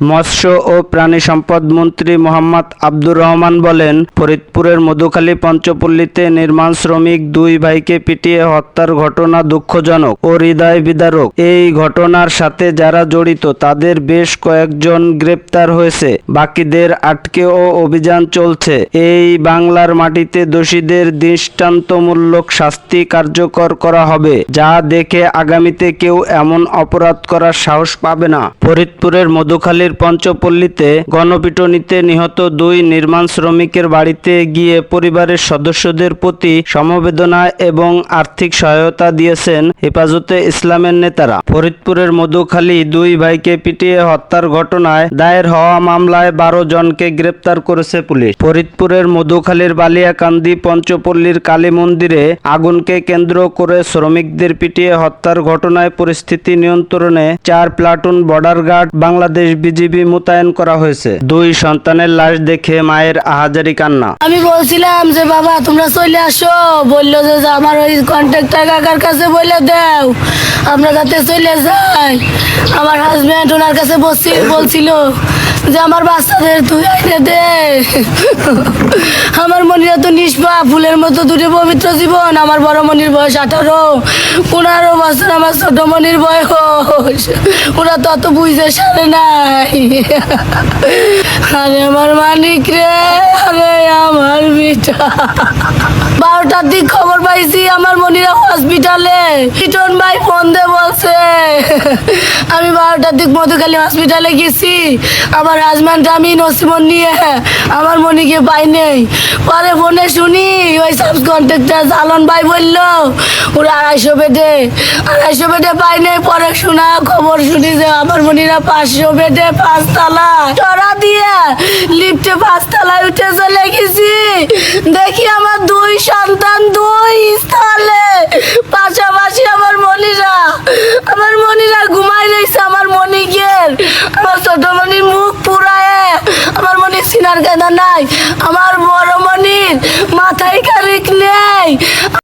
মৎস্য ও প্রাণী সম্পদ মন্ত্রী মোহাম্মদ আব্দুর রহমান বলেন, ফরিদপুরের মধুখালী পঞ্চপল্লীতে নির্মাণ শ্রমিক দুই ভাইকে পিটিয়ে হত্যার ঘটনা দুঃখজনক ও হৃদয় বিদারক। এই ঘটনার সাথে যারা জড়িত তাদের বেশ কয়েকজন গ্রেপ্তার হয়েছে, বাকিদের আটকেও অভিযান চলছে। এই বাংলার মাটিতে দোষীদের দৃষ্টান্তমূলক শাস্তি কার্যকর করা হবে, যা দেখে আগামীতে কেউ এমন অপরাধ করার সাহস পাবে না। ফরিদপুরের মধুখালীর পঞ্চপল্লীতে গণপিটুনিতে নিহত দুই নির্মাণ শ্রমিকের বাড়িতে গিয়ে পরিবারের সদস্যদের প্রতি সমবেদনা এবং আর্থিক সহায়তা দিয়েছেন হেফাজতে ইসলামের নেতারা। ফরিদপুরের মধুখালী দুই ভাইকে পিটিয়ে হত্যার ঘটনায় দায়ের হওয়া মামলায় 12 জনকে গ্রেপ্তার করেছে পুলিশ। ফরিদপুরের মধুখালীর বালিয়াকান্দি পঞ্চপল্লীর কালী মন্দিরে আগুনকে কেন্দ্র করে শ্রমিকদের পিটিয়ে হত্যার ঘটনায় পরিস্থিতি নিয়ন্ত্রণে 4 platoon border guard Bangladesh BGB মোতায়েন করা হয়েছে। দুই সন্তানের লাশ দেখে মায়ের আহাজারি কান্না। আমি বলছিলাম যে বাবা তোমরা চলে আসো, বললো যে আমার ওই কন্ট্রাক্টর কাকার কাছে বলে দাও আমরা যাতে চলে যাই। আমার হাজবেন্ড ওনার কাছে বলছিল যে আমার বাচ্চাদের তুই আইনে দে। আমার মনিরা তো নিষ্পাপ ফুলের মতো দুটো পবিত্র জীবন। আমার বড় মনির বয়স 18, 15 বছর আমার ছোট মনির বয়স। ওরা তত বুঝতে সারে নাই। আরে আমার মানিক রে, আরে আমার বিটা। 12টার দিক খবর পাইছি আমার মনিরা হসপিটালে। পিটন ভাই ফোন দিয়ে বলছে। আমি 12টার দিক মধুখালী হসপিটালে গেছি। আমার হাজব্যান্ড আমি নসিমন নিয়ে আমার মনিকে পাই নেই। পরে ফোনে শুনি ওই সাব কন্ট্রাক্টর চালন ভাই বললো ওরা 250 বেডে পাই নেই। পরে শোনা খবর শুনি যে আমার মনিরা 500 বেডে 5 তলা চড়া দিয়ে লিফটে 5 তলায় উঠে চলে গেছি। দেখি আমার দুই সন্তান 2 স্থলে পাশাপাশি। আমার মনিরা ঘুমাই রয়েছে। আমার মনিকের আমার ছোট মনির মুখ পুরায়, আমার মনির সিনার কাদা নাই, আমার বড় মনির মাথায় কারিক নেই।